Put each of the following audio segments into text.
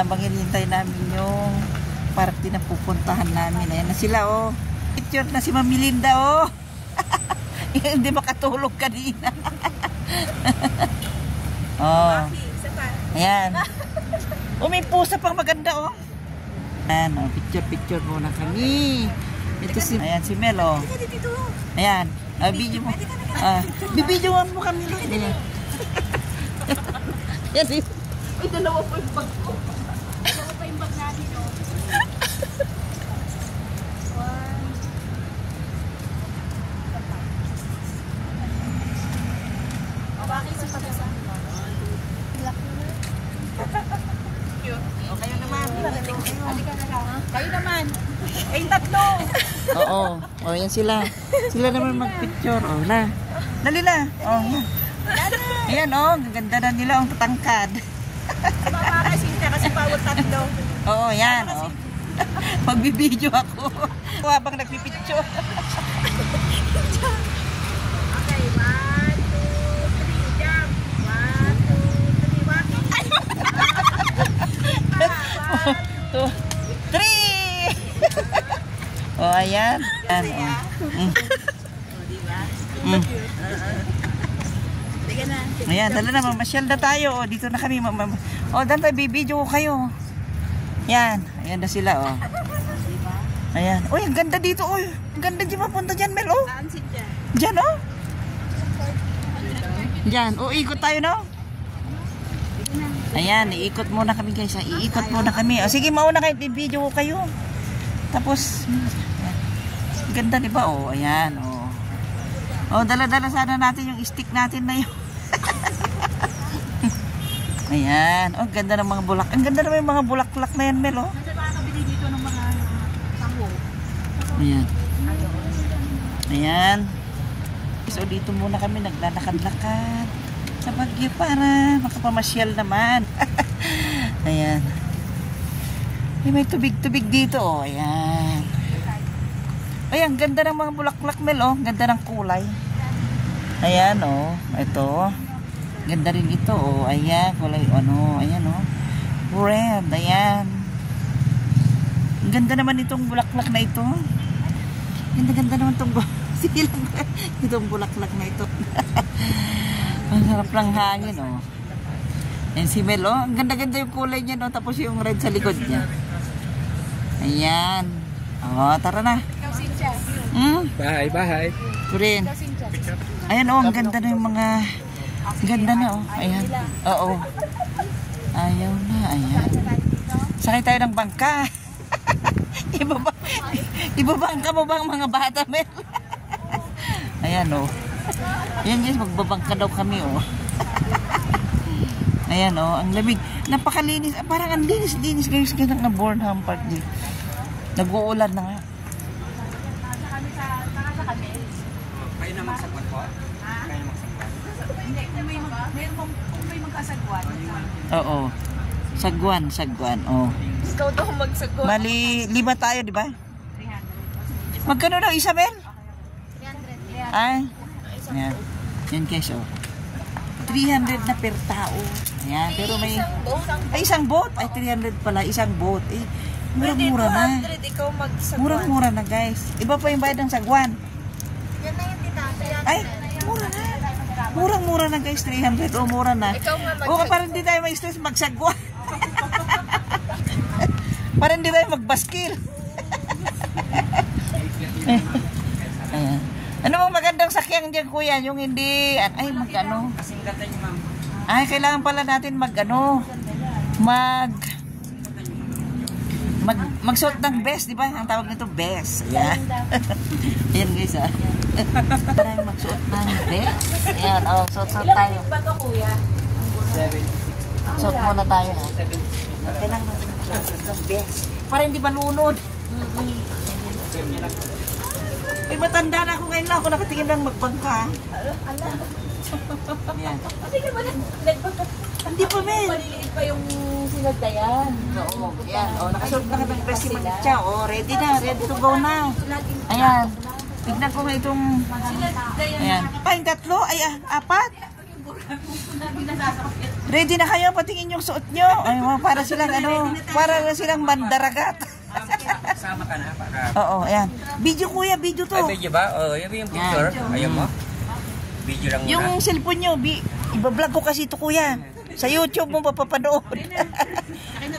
habang hinihintay namin yung party na pupuntahan namin. Ayan na sila, oh. Picture na si Ma'am Melinda, oh. Hindi makatulog kanina. Oh. Ayan. Oh, may pusa pang maganda, oh. Ayan, oh. Picture muna kami. Ito si, ayan, si Mel, oh. Ayan. Video mo. Bibidyoan mo kami. Ayan. Yan, ay, dalawa pa yung bag ko. Dalawa pa yung bag natin, oh. Bakit sa pagkasan? Kayo naman. Kayo naman. Ay, tatlo. Oo. O, yan sila. Sila naman mag-picture. O, na. Dali na. O, yan. Ayan, o. Ganda na nila. Ang tatangkad. Makakasin ka kasi bawat tatlo. Oo, yan. O. Magbibideo ako. Habang nagpipicture. Okay, 1, 2, 3, jump. 1, 2, 3, walk. 1, 2, 3. Oh, ayan. Ayan, ayan, dala na, mamasyal na tayo. Oh, dito na kami. Oh, dito tayo, bibidyo ko kayo. Ayan, ayan na sila, oh. Ayan. Uy, ang ganda dito, uy. Ang ganda dyan, mapunta dyan, Mel, oh. Dyan, oh. Dyan, oh, ikot tayo, no? Ayan, iikot muna kami, guys. Iikot muna kami. O, sige, mauna kayo, bibidyo ko kayo. Tapos, ganda, di ba? Oh, ayan, oh. Oh, dala-dala sana natin yung stick natin na yun. Ayan. Oh, ganda ng mga bulak. Ang ganda naman yung mga bulaklak na yan, Mel, oh. Nakakabili dito ng mga tango. Ayan. Ayan. So, dito muna kami naglalakad-lakad sa Baguio para makapamasyal naman. Ayan. May tubig-tubig dito, oh. Ayan. Ayan, ganda ng mga bulaklak, Mel, oh. Ganda ng kulay. Ayan, oh. Ito. Ganda rin ito, oh. Ayan, kulay, ano. Ayan, oh. Red, ayan. Ganda naman itong bulaklak na ito. Ganda-ganda naman itong bulaklak na ito. Ang sarap ng hangin, oh. Ayan si Mel, oh. Ang ganda-ganda yung kulay niya, no. Tapos yung red sa likod niya. Ayan. Oh, tara na. Bye, bye. Kurin. Ayan, oh, ang ganda na yung mga... Ganda na, oh. Ayan. Oo. Ayaw na, ayan. Sakay tayo ng bangka. Ibabangka mo ba ang mga bata, Mel? Ayan, oh. Ayan, guys, magbabangka daw kami, oh. Ayan, oh, ang lamig. Napakalinis. Parang ang linis-linis, guys. Kaya nga Bornham Park dito. Nag-uulan na nga. Kayo na magsagwan po? Kayo na magsagwan? Hindi, kung may magkasagwan. Oo. Sagwan, oh. Ikaw daw magsagwan. Mali, 5 tayo, di ba? 300. Magkano daw, Isabel? 300. Ay. Ayan. Yan, guys, oh. 300 na per tao. Ayan, pero may... Ay, isang boat? Ay, 300 pala. Isang boat. Eh, mura-mura na. Ikaw magsagwan. Mura-mura na, guys. Iba pa yung bayad ng sagwan. Yan na yung tita. Ay, mura na. Murang-mura na, guys. 300. O, mura na. O, parang hindi tayo ma-stress magsagwan. Parang hindi tayo magbaskil. Ayan. Ano mong magandang sakyang dyan, kuya? Yung hindi... Ay, mag-ano? Kasing ganda niyo, ma'am. Ay, kailangan pala natin mag-ano? Magsuot ng best, di ba? Ang tawag nito, best. Ayan. Ayan, guys, ah. Tara magsuot ng best. Ayan, oh, suot tayo. Ilang ba ito, kuya? 7. Suot muna tayo, ha? Kailangan natin magsuot ng best. Para hindi malunod. Ay, matanda na ako ngayon lang. Ako nakatingin lang magbangka. Ayan. Hindi pa, men. Maliliit pa yung sinagdayan. Oo, ayan. O, nakasuot na kami ng best si Manitsa. O, ready na. Ready to go na. Ayan. Tignan ko nga itong... Ayan. Pa, yung 3? Ay, 4? Ready na kayo? Patingin yung suot nyo. Ay, para silang mandaragat. Sama ka na para. Oo, ayan. Video kuya, video to. Ay, video ba? Oh, yan yung picture. Ayaw mo? Video lang muna. Yung cellphone nyo, ibablog ko kasi ito kuya. Sa YouTube mo mapapanood.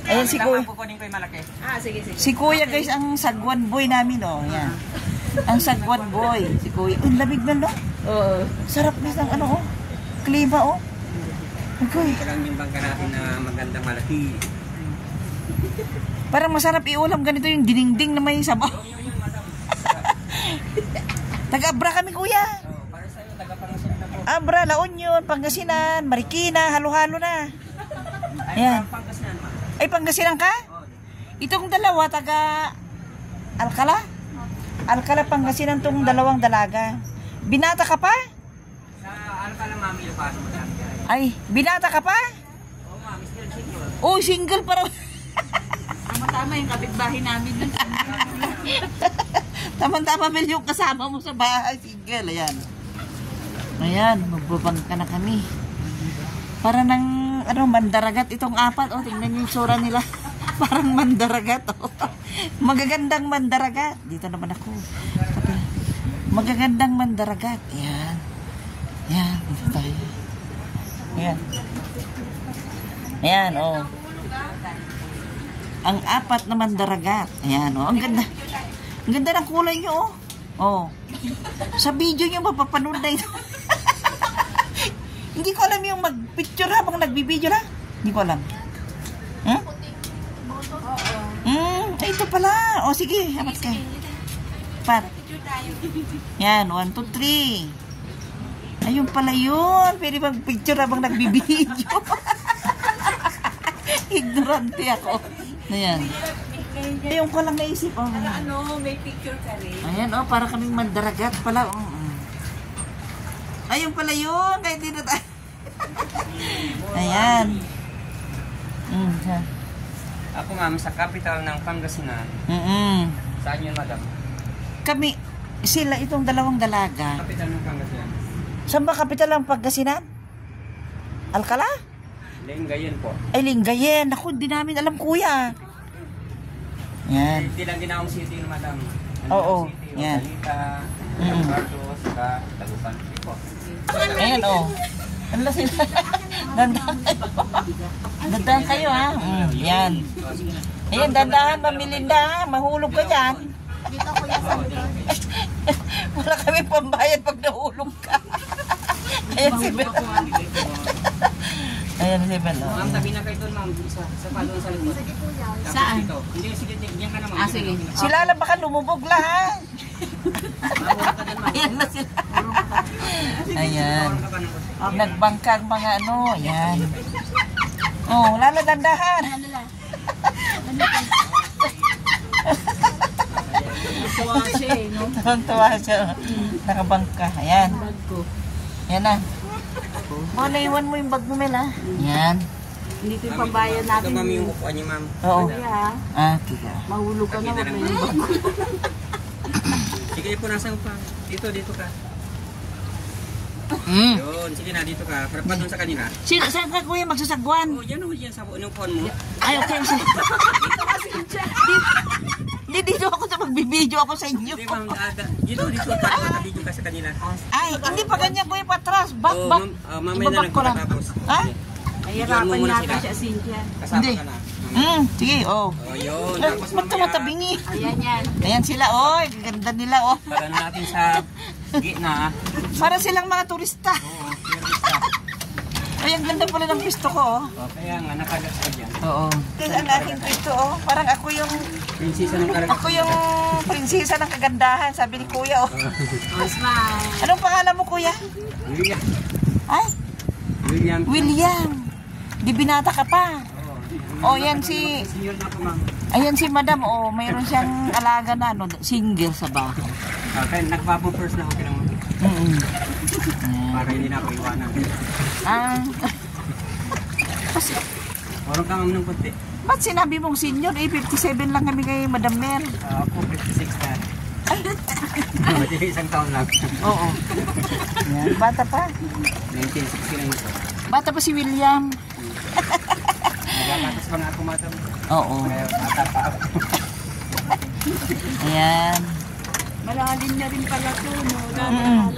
Ayan si kuya. Kukunin ko yung malaki. Sige. Si kuya guys, ang sagwan boy namin, oh. Ayan. Ang sagwan boy. Si kuya. Ang lamig na, no? Oo. Sarap na ng ano, oh. Klima, oh. Okay. Ito lang yung bangka natin na magandang malaki. Parang masarap iulam ganito yung diningding na may sabaw. Taga-Abra kami kuya. Oh, para sa'yo, taga-Pangasinan na po. Abra, La Union, Pangasinan, Marikina, halo-halo na. Ayan. Pangasinan, ma. Ay, Pangasinan ka? Itong dalawa, taga Alcala? Alcala, Pangasinan tong dalawang dalaga. Binata ka pa? Sa Alcala, mami, Ilocano mo lang. Ay, binata ka pa? Oo, mami, still single. Oh, single pa raw. Tama yung kapitbahay namin dun. Tama-tama Mel yung kasama mo sa bahay. Single, ayan. Ayan, magbabangka na kami. Para ng, mandaragat itong apat. Oh, tingnan yung sura nila. Parang mandaragat. Oh. Magagandang mandaragat. Dito naman ako. Magagandang mandaragat. Ayan. Ayan, dito tayo. Ayan. Ayan, oh. Ang apat na mandaragat. Ayan, oh. Ang ganda. Ang ganda ng kulay nyo, oh. Oh. Sa video nyo, mapapanood na ito. Hindi ko alam yung mag-picture habang nagbibideo na. Hindi ko alam. Hmm? Ito pala. O, sige. Hamat ka. Pat. Yan, 1, 2, 3. Ayun pala yun. Pwede mag-picture habang nagbibideo. Ignorante ako. Ayan. Ayun ko lang naisip. Oh. May picture ka rin. Ayan, oh, para kaming mandaragat pala. Ayun pala yun. Kaya hindi na tayo. Ayan. Ako, ma'am, sa capital ng Pangasinan. Saan yun, madam? Kami, sila itong dalawang dalaga. Capital ng Pangasinan. Saan ba kapital ang Pangasinan? Alcala? Lingayen po. Ay, Lingayen. Ako, hindi namin alam, kuya. Yan. Hindi lang ginawang city, madam. Oo, City, yan. Balita, Carlos, Tagupan. Po. Ayan, oh. Ano sila? Dandahan kayo. Dandahan kayo, ha? Yan. Ayan, dandahan, mamilinda, ha? Mahulog ka dyan. Wala kami pambayad pag nahulog ka. Ayan si Bel. Ayan si Bel. Ma'am, tabi na kayo doon, ma'am. Sa palong sa likod. Saan? Dito. Hindi, sige, diyan ka na, ma'am. Sige. Sila lang baka lumubog lahat. Ayan na sila. Ayan. Nagbangkang mga ano. Ayan. Oh, lalo dandahan. Tuwa siya eh, no? Tuwa siya. Nakabangka. Ayan. Bag ko. Ayan na. Oh, naiwan mo yung bag mo, Mel, ha? Ayan. Dito yung pambayan natin. Ito, ma'am, yung upuan niyo, ma'am. Oo. Kaya, Ah, tiga. mahulog ka na. Pakita Wag ng na yung bag ko. Sige, punasan pa. Dito ka. Mm. Yun, sige na, dito ka. Parapat doon sa kanina. Saan ka, kuya, magsasagwan? Oh, yan o, yan sa yung phone mo. Ay, okay. Hindi, dito ako sa magbibideo ako sa inyo. Hindi, ma'am, dito, para nakabidyo ka sa kanila. Ay, hindi pa ganyan, kuya, patras. Back. Mamaya na Ibabak lang ko lang. pagkatapos. Ha? Nahirapan muna yata sila. siya, Cynthia. Kasama Hindi. ka na. Sige, oh. Oh, yun. Ay, Tapos ba't mamaya, tumatabingi? Ayan yan. Ayan sila, oh. Ganda nila, oh. pagano natin sa gitna. Para silang mga turista. Oo, turista. Ay, ang ganda pala ng pisto ko, oh. Oh, kaya nga, nakagas ka dyan. Oo. Kasi ang aking pisto, oh. Parang ako yung prinsesa ng kagandahan, sabi ni kuya, oh. Oh, smile. Anong pangalan mo, kuya? William. Ay, William. William. Di binata ka pa. Oh, yan si... Senior na po, ma'am. Ayan si madam, oh. Mayroon siyang alaga na, ano, single sa bahay. Okay, nagpapo-first na ako kinang para hindi na ako iwanan. Ah. Parang ka ng puti. Ba't sinabi mong senior? 57 lang kami kay Madam Mer. Ako 56 na. Ay! Isang taon lang. Oo. Yan, bata pa. 1969 ito. Bata pa si William. Nagkakatas pa nga ako mata. Oo. Kaya mata pa ako. Ayan. Malalim na rin pala to, no?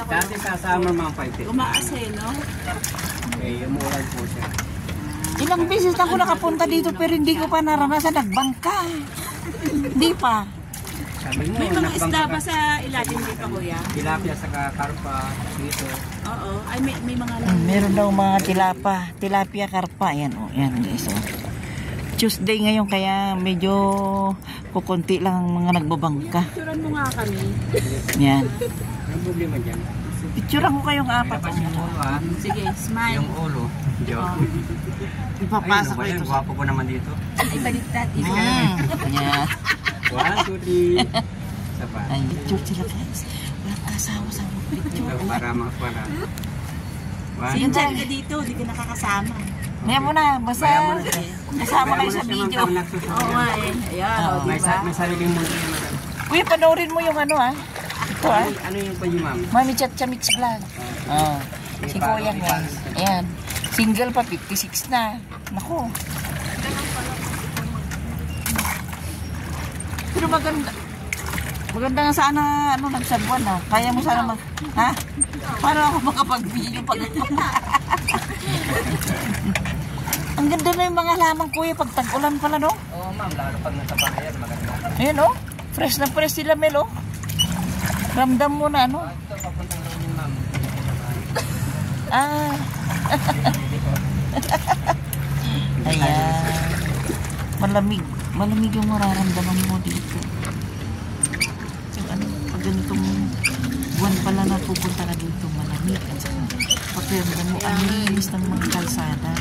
Dati sa summer mga 5 days. Umaas eh, no? Eh, umulan po siya. Ilang beses na ako nakapunta dito pero hindi ko pa naranasan nagbangka. Hindi pa. Sabi mo, May mga nagbangka isda ka. ba sa ilalim dito, kuya? Tilapia sa karpa, dito. Oo. Ay, may mga... Meron daw mga tilapia, karpa. Ayan, oh, yan guys. Oh. Tuesday ngayon kaya medyo kukunti lang ang mga nagbabangka. Picturean mo nga kami. Yan. Ang problema dyan. Picturean ko kayong apat. Tapos yung ulo ha. Sige, smile. Yung ulo. Joke. Ipapasok ko Ayun, ito. gwapo ko naman dito. Ay, baliktad. Yan. 1, 2, 3. Isa pa. Ay, picture sila guys. Walang kasawa sa picture. Ito para mga para. Sige, dyan ka dito. Hindi ka nakakasama. Ngayon mo na, basta kasama kayo sa video. Oo nga eh. Ayan, Oo. o, May diba? sariling mundo yung madam. Kuya, panoorin mo yung ano Ito Ano yung pa yung ma'am? Mami Chacha Mix Vlog. Oh. Si Kuya guys. Ayan. Single pa, 56 na. Naku. Pero maganda. Maganda nga sana, nagsabuan na. Kaya mo sana ha? Para ako makapag-video pag Ang ganda na yung mga lamang kuya pag tag-ulan pala, no? Oo ma'am, lalo pag nasa bahayan, maganda. Ayan, oh. Fresh na fresh sila, Mel, oh. Ramdam mo na, ano? Ito, papuntang doon ma'am. Ah. Ayan. Malamig. Malamig yung mararamdaman mo dito. Yung ano, pag ganitong buwan pala na pupunta ka dito, malamig. At saka, pakiramdam mo, ang linis ng mga kalsada.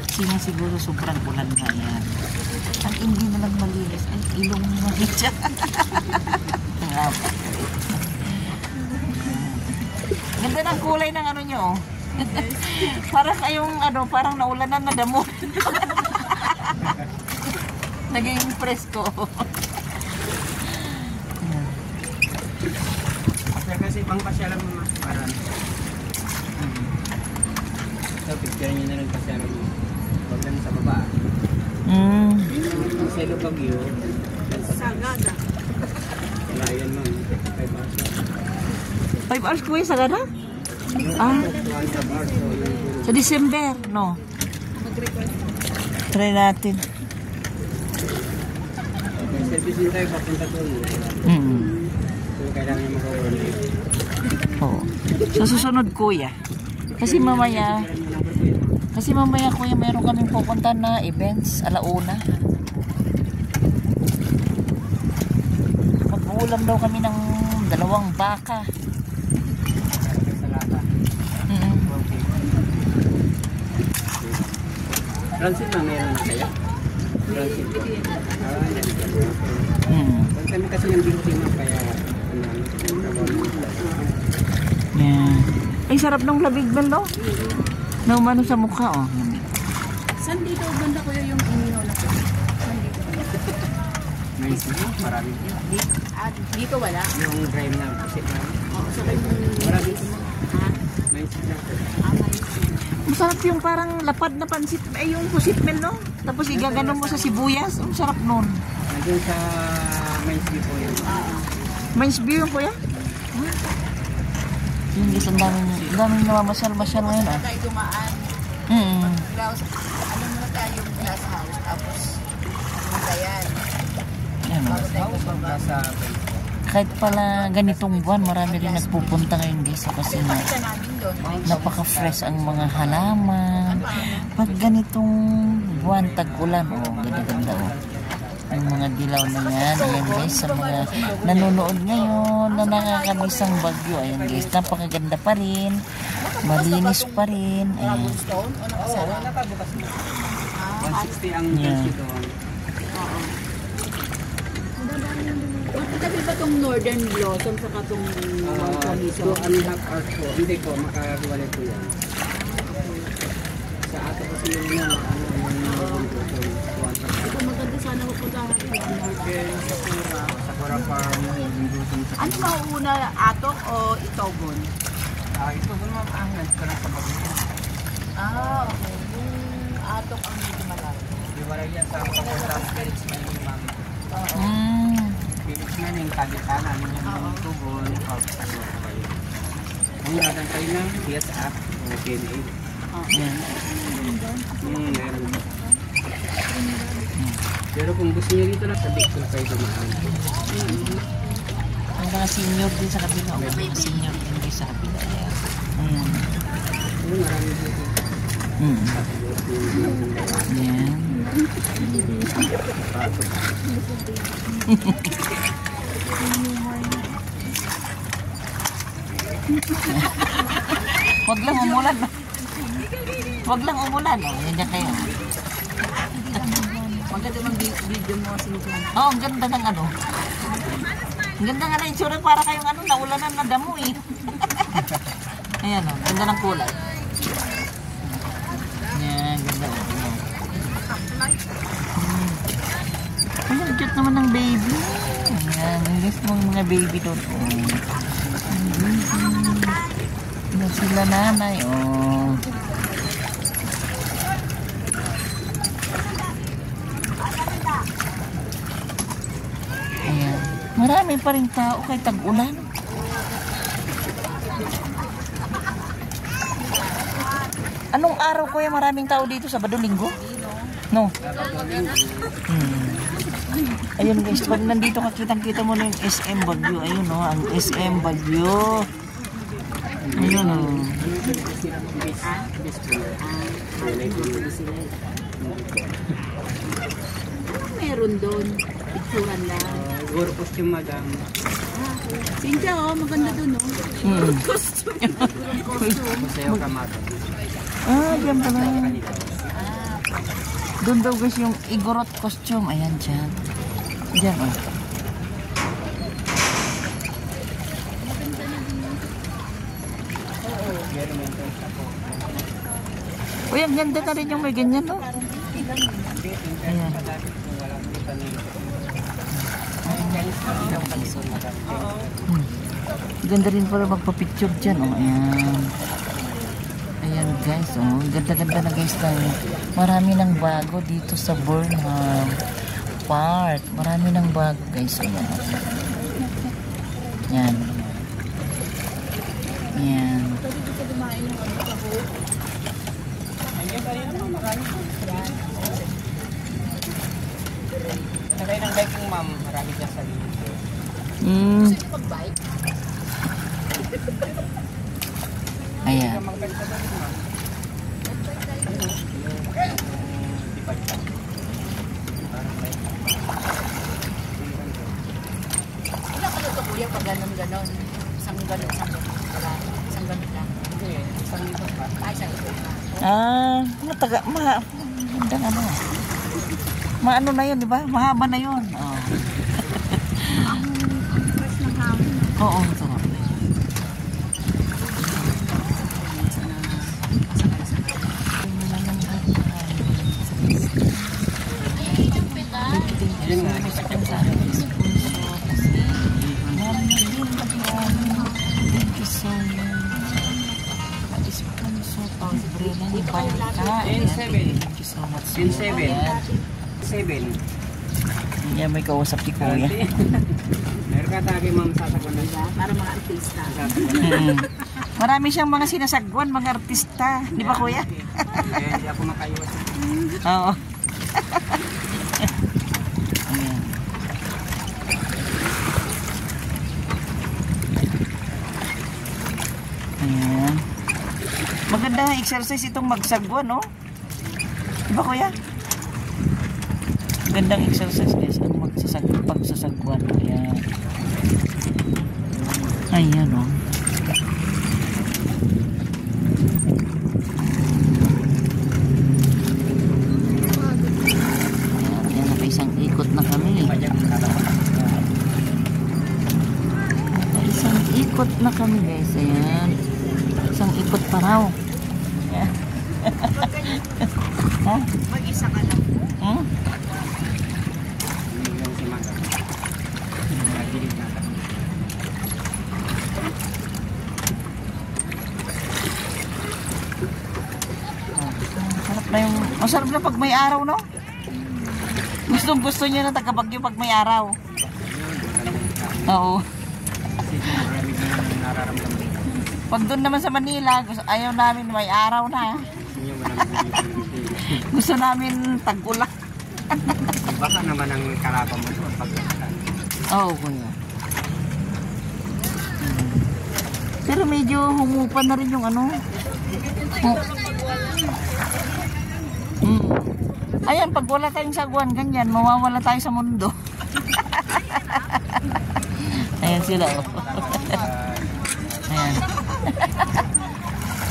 Kasi nga siguro sobrang ulan nga yan. Ang hindi na lang malinis, ang ilong mo siya. Ang apat. Ganda ng kulay ng ano nyo, oh. Parang kayong parang naulanan na damo. Naging presko. Kasi pang pasyalan mo parang. So, picture nyo na lang pasyalan mo. Huwag lang sa baba. Sa ilo Bagyo. Sagada. Wala yan ma'am. 5 hours. 5 hours kuya, sagada? Ah, 1 hours. So, yung sa December, no? Try natin. may service din tayo papunta doon. So, kailangan nyo makawalan. Oo. Sa susunod kuya. Kasi mamaya kuya meron kaming pupunta na events, alauna. Mag-uulam daw kami ng 2 baka. Salata. Okay. Transit na meron na kaya? Transit. Pag kami kasi yung biktima kaya Yeah. Ay, sarap ng labig ba, no? Naumano sa mukha, oh. Saan dito banda kuya yung inihaw na kuya? Saan dito? nice na. Marami. Dito wala? Yung drive na pusip na. Oo, sa kayo. Marami. Ha? Nice na. Masarap yung parang lapad na pansit. Ay, yung pusit mel, no? Tapos igaganon mo sa sibuyas. Ang sarap nun. Nandun sa Mines View po yun. Mines View yung kuya? Yung guys, ang daming namamasyal-masyal ngayon, ah. Tayo dumaan. Glass, ano muna tayo yung glass house. Tapos, ano yan? Yan, oh. Nasa Kahit pala ganitong buwan, marami rin nagpupunta ngayon guys. Kasi nga, Kita namin doon. napaka-fresh ang mga halaman. Pag ganitong buwan, tag-ulan, oh, ganda-ganda, oh. Ang mga dilaw na yan, ayan guys, sa mga nanonood ngayon na nakakamiss ang Bagyo, ayan guys, napakaganda pa rin, malinis pa rin, ayan. Stone o nakasara? 160 ang Yeah. density doon. Tabi ba itong Northern Blossom sa katong So, ano half hours po? Hindi po, makakawala po yan. Sa ato kasi yung Ito maganda sana mapunta natin. Sakura Farm, yung Blossom sa Ano mauuna, atok o itogon? ito doon ma'am, ang nagkaroon sa Bagyo. Ah, okay. Yung Atok ang medyo malayo. Iwala yan sa pagkakasang Felix Manning, ma'am. Felix Manning, kagitanan, yung tubon, pagkakasang kayo. Ang natin tayo ng DSF o PNA. Yan. Meron. Pero kung gusto niyo dito lang, sabi ko kayo dumaan. Ang mga senior din sa kabila. Ang mga senior din sa kabila. Ayan. Marami dito. Ayan. Huwag lang umulan. Huwag lang umulan. Yan na kayo. Maganda mang video mo kasi nito. Oh, ang ganda ng ano. Ang ganda nga na itsura para kayong ano, naulanan na damo eh. Ayan o, ganda ng kulay. Ayan, ganda o. Ay, ang cute naman ng baby. Ayan, ang gusto mong mga baby doon. Ayan sila nanay, oh. Ayan. Marami pa rin tao kahit tag-ulan. Anong araw kuya maraming tao dito? Sabado, Linggo? No. Ayun guys, pag nandito ka kitang-kita mo na yung SM Baguio. Ayun no, ang SM Baguio. Ayun no. Meron doon. Picturean lang. Siguro costume, madam. Sinja, oh, maganda doon, oh. Costume. Masayaw ka, madam. Ah, diyan pala. Doon daw guys yung Igorot costume. Ayan dyan. Diyan oh. Uy, ang ganda na rin yung may ganyan no? Ayan. Ganda rin pala magpa-picture dyan oh. Ayan. Ayan guys oh. Ganda-ganda na guys na. Marami ng bago dito sa Burnham Park. Marami ng bago guys. Ayan. Ayan. Ayan. Sakay ng biking, ma'am. Marami dyan sa dito. Pag-bike. Ayan. Ilang ano to kuya pag ganon-ganon? Isang ganon. Wala. Isang ganon lang. Hindi, isang dito pa. Ay, isang ito pa. Ah, magandang ano. Maano na yun, di ba? Mahaba na yun. Oh. Fresh ng hangin. Oo, masarap. Yun nga. Thank you so much. Sponsor Pambrela ni Balka. Thank you so much. Sin 7. 7. Yan, may kausap si Kuya. Meron ka tagay, ma'am, sasagunan. Para mga artista. Marami siyang mga sinasagwan, mga artista. Di ba Kuya? Hindi ako makaiwas. Oo. Ayan. Ayan. Maganda nga exercise itong magsagwan, no? Diba kuya? Gandang exercise guys ang pagsasagwan. Ayan. Ayan, no? Ayan, nakaisang ikot na kami. Isang ikot na kami guys. Ayan. Isang ikot pa raw. Ayan. Ha? Mag-isa ka lang. Hmm? Yung si Maga. Nagilid na lang. Harap na yung Masarap na pag may araw, no? Gustong gusto niya na taga-Baguio pag may araw. Oo. Kasi maraming nararamdaman. Pag doon naman sa Manila, ayaw namin may araw na. Yun yung maraming Gusto namin tag-ulan. baka naman ang kalaban mo doon pagkakalan. Oo, kuya. Pero medyo humupan na rin yung ano. Ayan, pag wala tayong sagwan, ganyan, mawawala tayo sa mundo. Ayan sila. Oh. Ayan.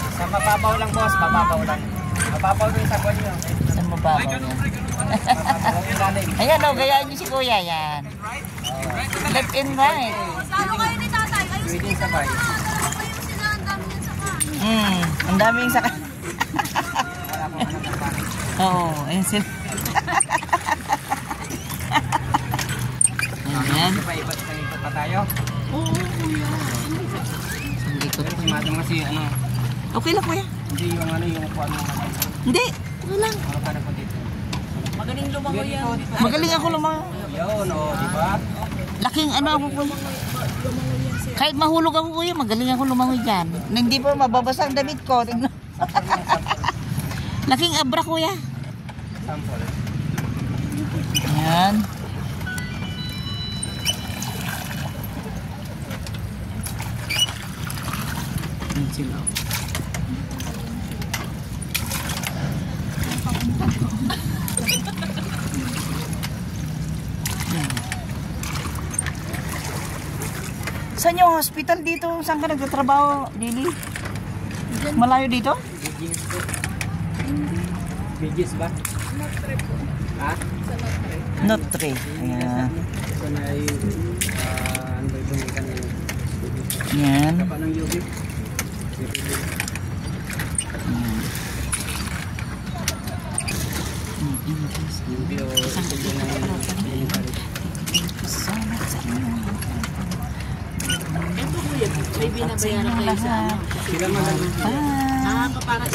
Sa mababaw lang boss, mababaw lang. Mababaw din sa sagwan nyo. Saan mababaw yan? Mababaw yung lalim. Ayan o, gayaan niyo si kuya, yan. Left and right. Lalo kayo ni tatay. Ayos Pwede yung sabay. kayo sila. Ang dami niyan sa kan. Ang daming sakay. Wala pong anak ng pangit. Oo, ayan sila. Ayan. Ikot pa tayo. Hindi ko. Pero si madam kasi ano, Okay lang kuya. hindi yung ano yung upuan mo. Hindi. Ano lang. Ano ka na po dito? Magaling lumangoy yan. Magaling ako lumang. Yun o, di ba? Laking ano ako kuya. Kahit mahulog ako kuya, magaling ako lumangoy dyan. Na hindi pa mababasa ang damit ko. Tingnan. Laking abra kuya. Sample. Ayan. Ayan sila. Saan yung hospital dito? Saan ka nagtatrabaho, Lily? Malayo dito? Bigis po. Bigis ba? Ha? Notre. Ayan. Ito na ay ano ba yung kanina? Ayan. Kapa ng yugip. Hindi o ito na May binabayaran kayo sa ano. sila magaling. Nakakapara